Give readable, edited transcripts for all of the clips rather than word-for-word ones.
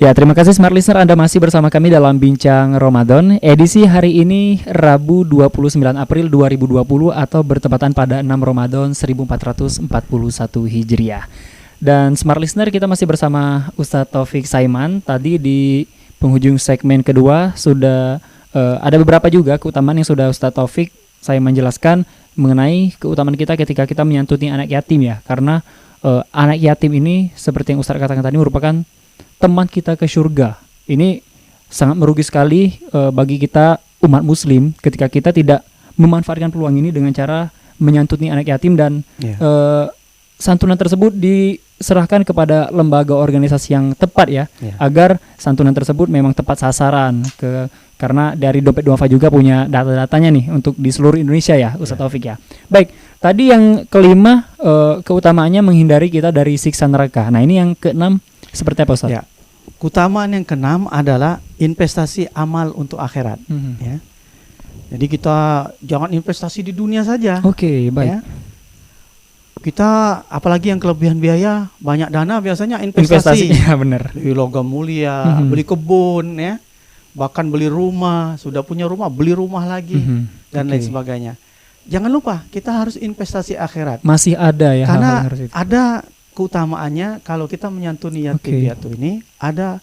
Ya, terima kasih Smart Listener, Anda masih bersama kami dalam Bincang Ramadan. Edisi hari ini Rabu 29 April 2020 atau bertepatan pada 6 Ramadan 1441 Hijriah. Dan Smart Listener, kita masih bersama Ustadz Taufik Saiman. Tadi di penghujung segmen kedua sudah ada beberapa juga keutamaan yang sudah Ustadz Taufik Saiman jelaskan mengenai keutamaan kita ketika kita menyantuni anak yatim ya. Karena anak yatim ini seperti yang Ustadz katakan tadi merupakan teman kita ke surga. Ini sangat merugi sekali bagi kita umat muslim ketika kita tidak memanfaatkan peluang ini dengan cara menyantuni anak yatim dan santunan tersebut diserahkan kepada lembaga organisasi yang tepat ya, agar santunan tersebut memang tepat sasaran karena dari Dompet Duafa juga punya data-datanya nih untuk di seluruh Indonesia ya, Ustadz Taufik ya. Baik, tadi yang kelima keutamaannya menghindari kita dari siksa neraka. Nah, ini yang keenam seperti apa Ustadz? Ya. Keutamaan yang keenam adalah investasi amal untuk akhirat. Ya. Jadi kita jangan investasi di dunia saja. Oke, baik. Ya. Kita apalagi yang kelebihan biaya, banyak dana biasanya investasi. Ya benar. Beli logam mulia, beli kebun, ya, bahkan beli rumah. Sudah punya rumah, beli rumah lagi dan lain sebagainya. Jangan lupa kita harus investasi akhirat. Masih ada ya. Karena ada keutamaannya kalau kita menyantuni yatim piatu ini, ada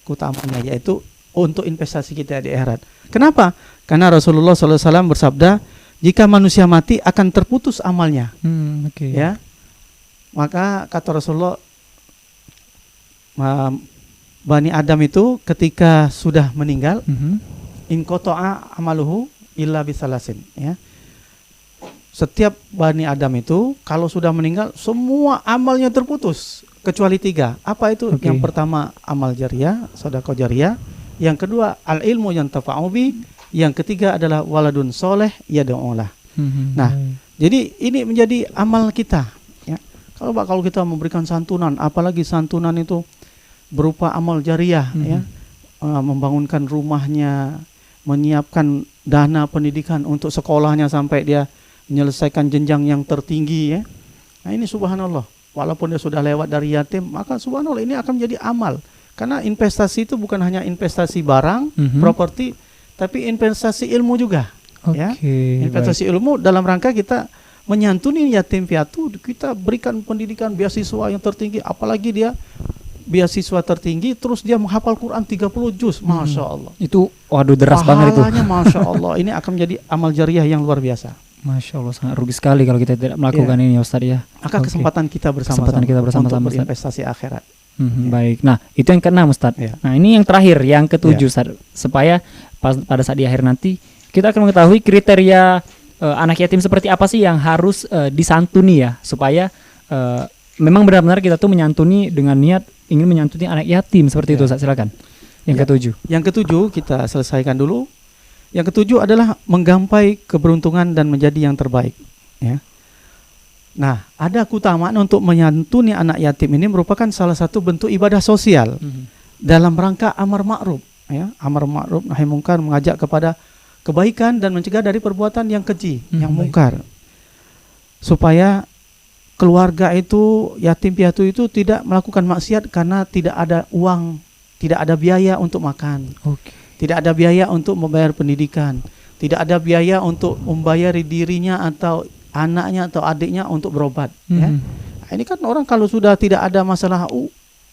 keutamaannya yaitu untuk investasi kita di akhirat. Kenapa? Karena Rasulullah SAW bersabda, jika manusia mati akan terputus amalnya. Ya, maka kata Rasulullah, Bani Adam itu ketika sudah meninggal, in qata'a amaluhu illa bisalasin. Ya. Setiap Bani Adam itu kalau sudah meninggal semua amalnya terputus kecuali 3. Apa itu? Yang pertama amal jariyah, sedekah jariyah. Yang kedua al ilmu yang tafa'ubi. Yang ketiga adalah waladun soleh yad'ulah. Nah, jadi ini menjadi amal kita. Ya. Kalau kita memberikan santunan, apalagi santunan itu berupa amal jariyah, ya, membangunkan rumahnya, menyiapkan dana pendidikan untuk sekolahnya sampai dia menyelesaikan jenjang yang tertinggi ya. Nah ini subhanallah, walaupun dia sudah lewat dari yatim, maka subhanallah ini akan menjadi amal. Karena investasi itu bukan hanya investasi barang, properti, tapi investasi ilmu juga. Ya. Investasi ilmu dalam rangka kita menyantuni yatim piatu, kita berikan pendidikan beasiswa yang tertinggi, apalagi dia beasiswa tertinggi, terus dia menghafal Quran 30 juz, Masya Allah. Itu waduh deras banget itu. Pahalanya Masya Allah, ini akan menjadi amal jariyah yang luar biasa. Masya Allah, sangat rugi sekali kalau kita tidak melakukan ini ya Ustaz ya. Maka kesempatan kita bersama-sama untuk berinvestasi akhirat. Baik, nah itu yang keenam Ustaz. Nah ini yang terakhir, yang ketujuh Ustaz. Supaya pada saat di akhir nanti kita akan mengetahui kriteria anak yatim seperti apa sih yang harus disantuni ya. Supaya memang benar-benar kita tuh menyantuni dengan niat ingin menyantuni anak yatim seperti itu Ustaz, silakan. Yang ketujuh. Yang ketujuh kita selesaikan dulu. Yang ketujuh adalah menggapai keberuntungan dan menjadi yang terbaik. Ya. Nah, ada keutamaan untuk menyantuni anak yatim ini merupakan salah satu bentuk ibadah sosial dalam rangka amar ma'ruf. Ya. Amar ma'ruf nahi mungkar, mengajak kepada kebaikan dan mencegah dari perbuatan yang keji, yang mungkar. Supaya keluarga itu, yatim piatu itu tidak melakukan maksiat karena tidak ada uang, tidak ada biaya untuk makan. Tidak ada biaya untuk membayar pendidikan, tidak ada biaya untuk membayari dirinya atau anaknya atau adiknya untuk berobat. Ya. Nah, ini kan orang kalau sudah tidak ada masalah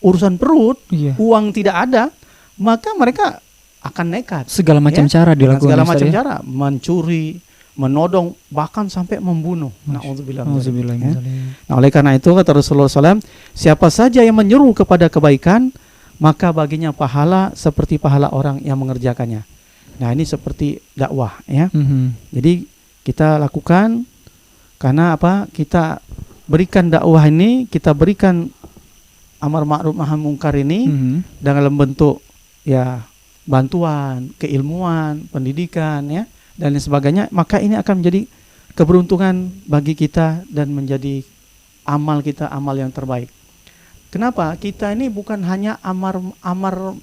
urusan perut, uang tidak ada, maka mereka akan nekat. Segala macam cara dilakukan. Segala macam cara, mencuri, menodong, bahkan sampai membunuh. Na'udzubillah. Ya. Nah, oleh karena itu kata Rasulullah SAW, siapa saja yang menyeru kepada kebaikan, maka baginya pahala seperti pahala orang yang mengerjakannya. Nah ini seperti dakwah ya. Jadi kita lakukan karena apa? Kita berikan dakwah ini, kita berikan amar ma'ruf nahi mungkar ini dalam bentuk ya bantuan, keilmuan, pendidikan ya dan lain sebagainya. Maka ini akan menjadi keberuntungan bagi kita dan menjadi amal kita, amal yang terbaik. Kenapa? Kita ini bukan hanya amar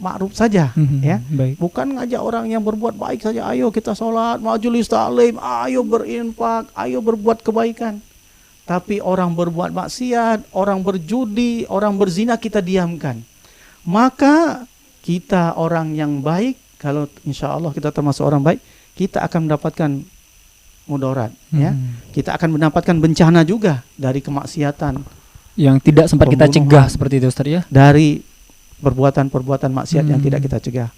ma'ruf saja, ya. Bukan ngajak orang yang berbuat baik saja. Ayo kita sholat, majelis taklim, ayo berinfak, ayo berbuat kebaikan. Tapi orang berbuat maksiat, orang berjudi, orang berzina kita diamkan. Maka kita orang yang baik, kalau insya Allah kita termasuk orang baik, kita akan mendapatkan mudarat, ya. Kita akan mendapatkan bencana juga dari kemaksiatan yang tidak sempat kita cegah seperti itu Ustaz ya. Dari perbuatan-perbuatan maksiat yang tidak kita cegah.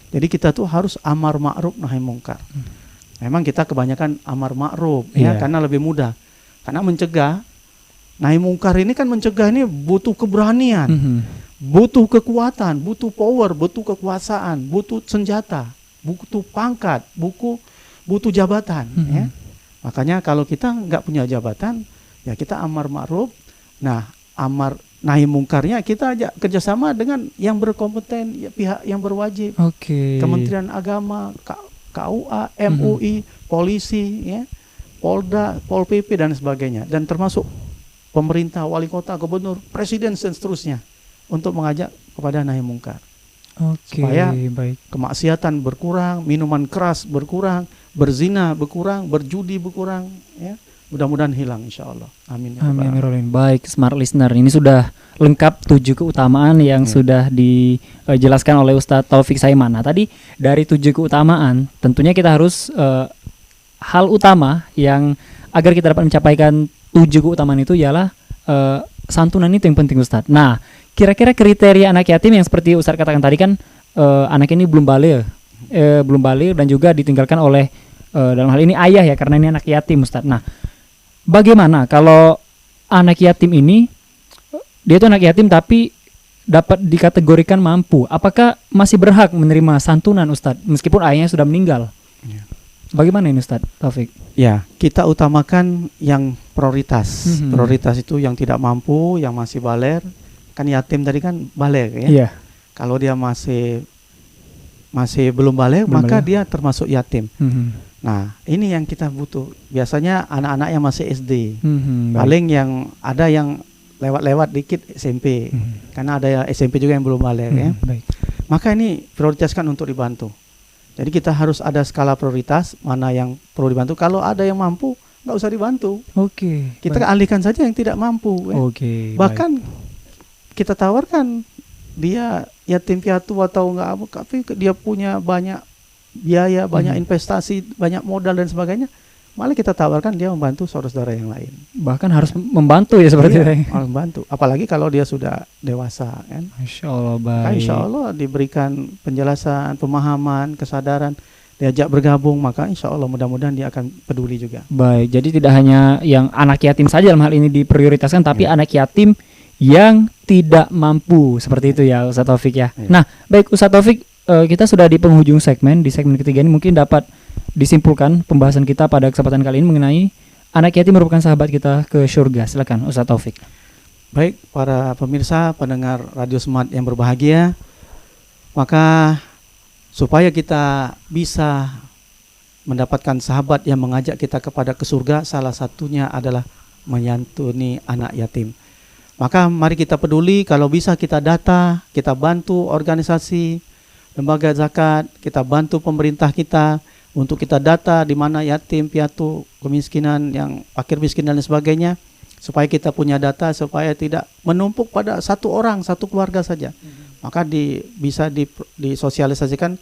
Jadi kita tuh harus amar ma'ruf nahi mungkar. Memang kita kebanyakan amar ma'ruf ya, karena lebih mudah. Karena mencegah nahi mungkar ini kan, mencegah ini butuh keberanian. Butuh kekuatan, butuh power, butuh kekuasaan, butuh senjata, butuh pangkat, butuh jabatan. Ya. Makanya kalau kita nggak punya jabatan, ya kita amar ma'ruf. Nah, amar nahi mungkarnya kita ajak kerjasama dengan yang berkompeten, ya, pihak yang berwajib. Kementerian Agama, KUA, MUI, polisi, ya, Polda, Pol PP dan sebagainya. Dan termasuk pemerintah, wali kota, gubernur, presiden dan seterusnya. Untuk mengajak kepada nahi mungkar, supaya kemaksiatan berkurang, minuman keras berkurang, berzina berkurang, berjudi berkurang, ya. Mudah-mudahan hilang insya Allah. Amin. Amin. Baik, smart listener, ini sudah lengkap 7 keutamaan yang sudah dijelaskan oleh Ustadz Taufik Saiman. Nah, tadi dari 7 keutamaan, tentunya kita harus hal utama yang agar kita dapat mencapaikan 7 keutamaan itu ialah santunan itu yang penting Ustadz. Nah, kira-kira kriteria anak yatim yang seperti Ustadz katakan tadi kan, anak ini belum balik dan juga ditinggalkan oleh dalam hal ini ayah ya, karena ini anak yatim Ustadz. Nah, bagaimana kalau anak yatim ini, dia itu anak yatim tapi dapat dikategorikan mampu, apakah masih berhak menerima santunan Ustadz meskipun ayahnya sudah meninggal? Bagaimana ini Ustadz Taufik? Ya, kita utamakan yang prioritas. Prioritas itu yang tidak mampu, yang masih baligh. Kan yatim tadi kan baligh ya. Kalau dia masih belum baligh, maka dia termasuk yatim. Nah, ini yang kita butuh. Biasanya anak-anak yang masih SD. Paling yang ada yang lewat-lewat dikit SMP. Karena ada SMP juga yang belum baligh ya. Maka ini prioritaskan untuk dibantu. Jadi kita harus ada skala prioritas, mana yang perlu dibantu. Kalau ada yang mampu, nggak usah dibantu. Kita alihkan saja yang tidak mampu. Bahkan kita tawarkan dia yatim piatu atau enggak apa, tapi dia punya banyak biaya, banyak investasi, banyak modal dan sebagainya. Malah kita tawarkan dia membantu saudara-saudara yang lain. Bahkan harus membantu ya seperti itu. Membantu. Apalagi kalau dia sudah dewasa kan. Insya Allah baik. Nah, insya Allah diberikan penjelasan, pemahaman, kesadaran, diajak bergabung, maka insya Allah mudah-mudahan dia akan peduli juga. Baik. Jadi tidak hanya yang anak yatim saja dalam hal ini diprioritaskan, tapi anak yatim yang tidak mampu, seperti itu ya Ustadz Taufik ya. Nah, baik Ustadz Taufik, kita sudah di penghujung segmen. Di segmen ketiga ini mungkin dapat disimpulkan pembahasan kita pada kesempatan kali ini mengenai anak yatim merupakan sahabat kita ke surga. Silakan Ustadz Taufik. Baik, para pemirsa, pendengar Radio Smart yang berbahagia, maka supaya kita bisa mendapatkan sahabat yang mengajak kita kepada ke surga, salah satunya adalah menyantuni anak yatim. Maka mari kita peduli, kalau bisa kita data, kita bantu organisasi, lembaga zakat, kita bantu pemerintah kita untuk kita data di mana yatim, piatu, kemiskinan, yang fakir miskin dan sebagainya, supaya kita punya data, supaya tidak menumpuk pada satu orang, satu keluarga saja. Maka bisa disosialisasikan.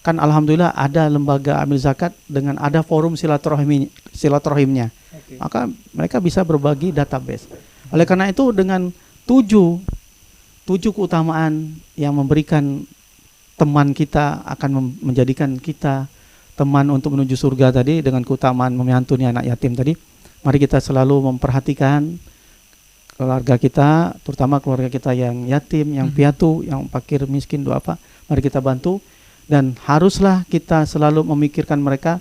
Kan alhamdulillah ada lembaga amil zakat dengan ada forum silaturahimnya. Maka mereka bisa berbagi database. Oleh karena itu dengan 7 keutamaan yang memberikan teman kita, akan menjadikan kita teman untuk menuju surga tadi, dengan keutamaan menyantuni anak yatim tadi, mari kita selalu memperhatikan keluarga kita, terutama keluarga kita yang yatim, yang piatu, yang fakir miskin, mari kita bantu. Dan haruslah kita selalu memikirkan mereka.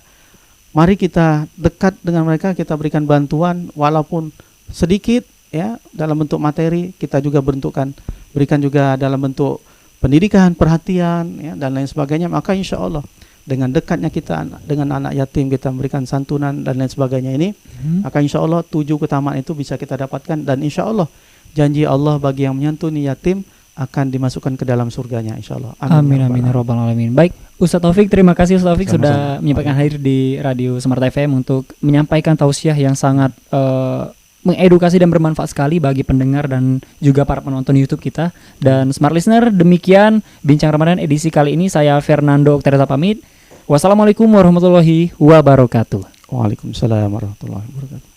Mari kita dekat dengan mereka, kita berikan bantuan walaupun sedikit ya, dalam bentuk materi, kita juga berikan juga dalam bentuk pendidikan, perhatian ya, dan lain sebagainya. Maka insya Allah dengan dekatnya kita dengan anak yatim, kita memberikan santunan dan lain sebagainya ini, maka insya Allah 7 keutamaan itu bisa kita dapatkan. Dan insya Allah janji Allah bagi yang menyantuni yatim akan dimasukkan ke dalam surganya insya Allah. Amin amin ya rabbal alamin. Baik, Ustadz Taufik, terima kasih Ustadz Taufik sudah menyampaikan hadir di Radio Smart FM untuk menyampaikan tausiah yang sangat mengedukasi dan bermanfaat sekali bagi pendengar dan juga para penonton YouTube kita. Dan smart listener, demikian Bincang Ramadan edisi kali ini. Saya Fernando Oktereta pamit. Wassalamualaikum warahmatullahi wabarakatuh. Waalaikumsalam warahmatullahi wabarakatuh.